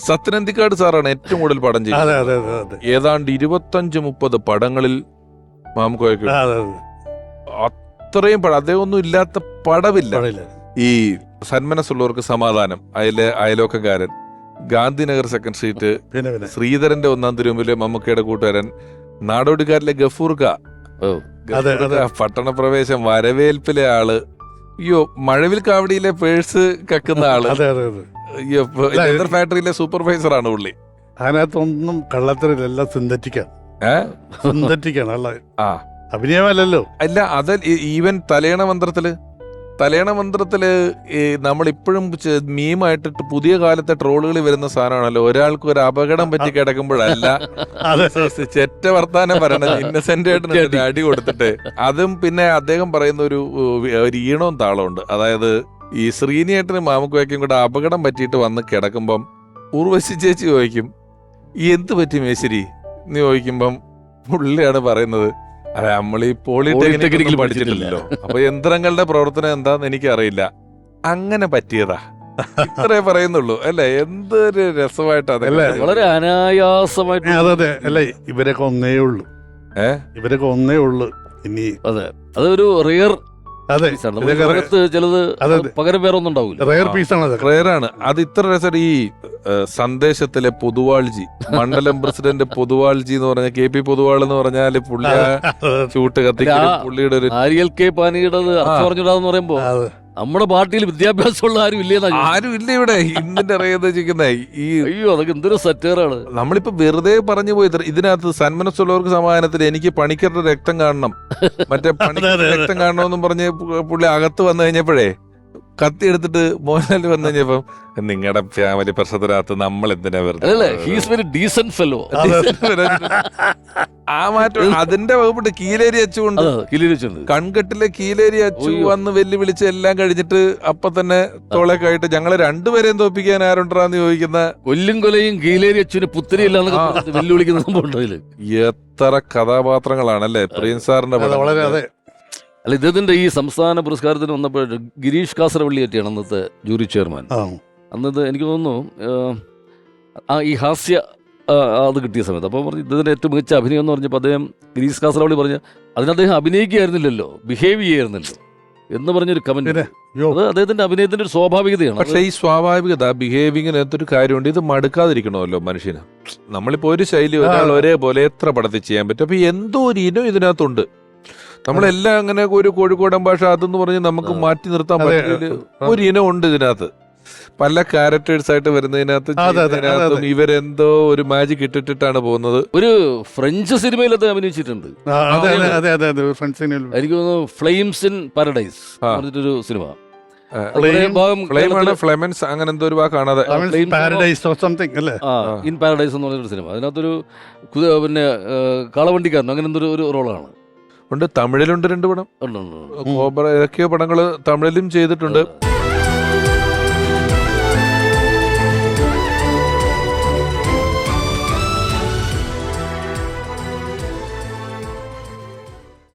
സത്യനന്ദിക്കാട് സാറാണ് ഏറ്റവും കൂടുതൽ പടം ചെയ്യുന്നത്. ഏതാണ്ട് 25-30 പടങ്ങളിൽ മാമുക്കോയ്ക്ക് അത്രയും പടം. അദ്ദേഹം ഒന്നും ഇല്ലാത്ത പടവില്ല. ഈ സന്മനസ്സുള്ളവർക്ക് സമാധാനം, അയലോക്കക്കാരൻ, ഗാന്ധിനഗർ സെക്കൻഡ് സ്ട്രീറ്റ്, ശ്രീധരന്റെ 1-ാം തിരുമുമ്പിലെ മമ്മൂക്കയുടെ കൂട്ടുകാരൻ, നാടോടിക്കാരിലെ ഗഫൂർക്ക, പട്ടണപ്രവേശം, വരവേൽപ്പിലെ ആള്, അയ്യോ മഴവിൽ കാവടിയിലെ പേഴ്സ് കക്കുന്ന ആള്, അയ്യോ ലെതർ ഫാക്ടറിയിലെ സൂപ്പർവൈസർ ആണ് പുള്ളി. അതിനകത്തൊന്നും കള്ളത്തരല്ല, സിന്തറ്റിക്കാണ്. അഭിനയമല്ലല്ലോ. അല്ല, അത് ഈവൻ തലയണ മന്ത്രത്തില് നമ്മളിപ്പോഴും മീമായിട്ടിട്ട് പുതിയ കാലത്തെ ട്രോളുകൾ വരുന്ന സാധനമാണല്ലോ. ഒരാൾക്ക് ഒരു അപകടം പറ്റി കിടക്കുമ്പോഴല്ല ചെറ്റ വർത്താനം പറയണത്, ഇന്നസെന്റ് ആയിട്ട് അടി കൊടുത്തിട്ട്. അതും പിന്നെ അദ്ദേഹം പറയുന്ന ഒരു ഈണവും താളമുണ്ട്. അതായത് ഈ ശ്രീനിയേട്ടനും മാമുക്കോയ്ക്കും കൂടെ അപകടം പറ്റിയിട്ട് വന്ന് കിടക്കുമ്പം ഉർവശി ചേച്ചി ചോദിക്കും, എന്ത് പറ്റി മേശ്ശേരി എന്ന് ചോദിക്കുമ്പം പുള്ളിയാണ് പറയുന്നത്, അതെ നമ്മൾ ഈ പോളിടെക്നിക്കിൽ പഠിച്ചിട്ടില്ലല്ലോ, അപ്പൊ യന്ത്രങ്ങളുടെ പ്രവർത്തനം എന്താന്ന് എനിക്കറിയില്ല, അങ്ങനെ പറ്റിയതാ, ഇത്രേ പറയുന്നുള്ളൂ. അല്ലെ, എന്തൊരു രസമായിട്ടാ, വളരെ അനായാസമായിട്ട്. അതെ അല്ലെ, ഇവരൊക്കെ ഒന്നേ ഉള്ളു ഇനി. അതെ, അതൊരു റിയർ. അതെ, ചിലത് പകരം വേറെ ഒന്നും ഉണ്ടാവില്ല. റയറാണ് അത്. ഇത്ര രസം. ഈ സന്ദേശത്തിലെ പൊതുവാൾജി, മണ്ഡലം പ്രസിഡന്റ് പൊതുവാൾജി എന്ന് പറഞ്ഞ KP പൊതുവാൾ എന്ന് പറഞ്ഞാല് പുള്ളി ചൂട്ട് കത്തിക്കലും പുള്ളിയുടെ ഒരു ആര്യൽ കെ പാനിയുടെ പറഞ്ഞിടാന്ന് പറയുമ്പോ നമ്മുടെ പാർട്ടിയിൽ വിദ്യാഭ്യാസമുള്ള ആരും ഇല്ല ഇവിടെ. ഇന്നിന്റെ അറിയാതെ ഈ അയ്യോ, അതൊക്കെ എന്തൊരു സറ്റേറാണ്. നമ്മളിപ്പോ വെറുതെ പറഞ്ഞു പോയി. ഇതിനകത്ത് സന്മനസ്സുള്ളവർക്ക് സമാധാനത്തിൽ എനിക്ക് പണിക്കരുടെ രക്തം കാണണം, മറ്റേ പണിക്കരുടെ രക്തം കാണണമെന്നും പറഞ്ഞ് പുള്ളി അകത്ത് വന്നു കഴിഞ്ഞപ്പോഴേ കത്തി എടുത്തിട്ട് മോഹൻലാൽ വന്നു കഴിഞ്ഞപ്പം നിങ്ങളുടെ ഫാമിലി പ്രശ്നത്തിനകത്ത് നമ്മൾ എന്തിനാ വെറുതെ. ആ മാറ്റം അതിന്റെ വകുപ്പിട്ട് കീലേരി അച്ചുകൊണ്ട് കൺകെട്ടിലെ കീലേരി അച്ചു വന്ന് വെല്ലുവിളിച്ച് എല്ലാം കഴിഞ്ഞിട്ട് അപ്പൊ തന്നെ തോളൊക്കെയായിട്ട് ഞങ്ങളെ രണ്ടുപേരെയും തോപ്പിക്കാൻ ആരുണ്ടാന്ന് ചോദിക്കുന്ന കൊല്ലും കീലേരി അച്ചുവിന് പുത്തിരിയില്ല വെല്ലുവിളിക്കുന്ന എത്ര കഥാപാത്രങ്ങളാണല്ലേ പ്രിയൻ സാറിന്റെ. അല്ല, ഇദ്ദേഹത്തിന്റെ ഈ സംസ്ഥാന പുരസ്കാരത്തിന് വന്നപ്പോൾ ഗിരീഷ് കാസർവള്ളി പറ്റിയാണ് അന്നത്തെ ജൂറി ചെയർമാൻ. അന്നത്തെ എനിക്ക് തോന്നുന്നു ഈ ഹാസ്യ അത് കിട്ടിയ സമയത്ത് അപ്പോൾ പറഞ്ഞു ഇദ്ദേഹത്തിന്റെ ഏറ്റവും മികച്ച അഭിനയം എന്ന് പറഞ്ഞപ്പോൾ അദ്ദേഹം ഗിരീഷ് കാസർവള്ളി പറഞ്ഞ് അതിന് അദ്ദേഹം അഭിനയിക്കുകയായിരുന്നില്ലല്ലോ, ബിഹേവ് ചെയ്യായിരുന്നല്ലോ എന്ന് പറഞ്ഞൊരു കമന്റ്. അത് അദ്ദേഹത്തിന്റെ അഭിനയത്തിന്റെ ഒരു സ്വാഭാവികതയാണ്. പക്ഷേ ഈ സ്വാഭാവികത ബിഹേവിങ്ങിനകത്തൊരു കാര്യമുണ്ട്, ഇത് മടുക്കാതിരിക്കണമല്ലോ മനുഷ്യന്. നമ്മളിപ്പോ ഒരു ശൈലി ഒരാൾ ഒരേപോലെ എത്ര പടത്തിൽ ചെയ്യാൻ പറ്റും. അപ്പൊ എന്തോ ഒരു ഇനം ഇതിനകത്തുണ്ട്. നമ്മളെല്ലാം അങ്ങനെ ഒരു കോഴിക്കോടൻ ഭാഷ അതെന്ന് പറഞ്ഞ് നമുക്ക് മാറ്റി നിർത്താൻ പറ്റില്ല. ഒരു ഇനം ഉണ്ട് ഇതിനകത്ത്, പല ക്യാരക്ടേഴ്സ് ആയിട്ട് വരുന്നതിനകത്ത് ഇവരെന്തോ ഒരു മാജിക് ഇട്ടിട്ടാണ് പോകുന്നത്. ഒരു ഫ്രഞ്ച് സിനിമയിൽ അത് അഭിനയിച്ചിട്ടുണ്ട്. എനിക്ക് തോന്നുന്നു ഫ്ലെയിംസ് ഇൻ പാരഡൈസ് പറഞ്ഞിട്ടൊരു സിനിമ. ഫ്ലെമൻസ് അങ്ങനെ എന്തോ ഒരു വാക്കാണത്. ഇൻ പാരഡൈസ് എന്ന് പറഞ്ഞൊരു സിനിമ. അതിനകത്തൊരു പിന്നെ കാളവണ്ടിക്കാരൻ അങ്ങനെ എന്തോ ഒരു റോളാണ്. ഉണ്ട്, തമിഴിലുണ്ട് 2 പടം. ഏതൊക്കെയോ പടങ്ങള് തമിഴിലും ചെയ്തിട്ടുണ്ട്.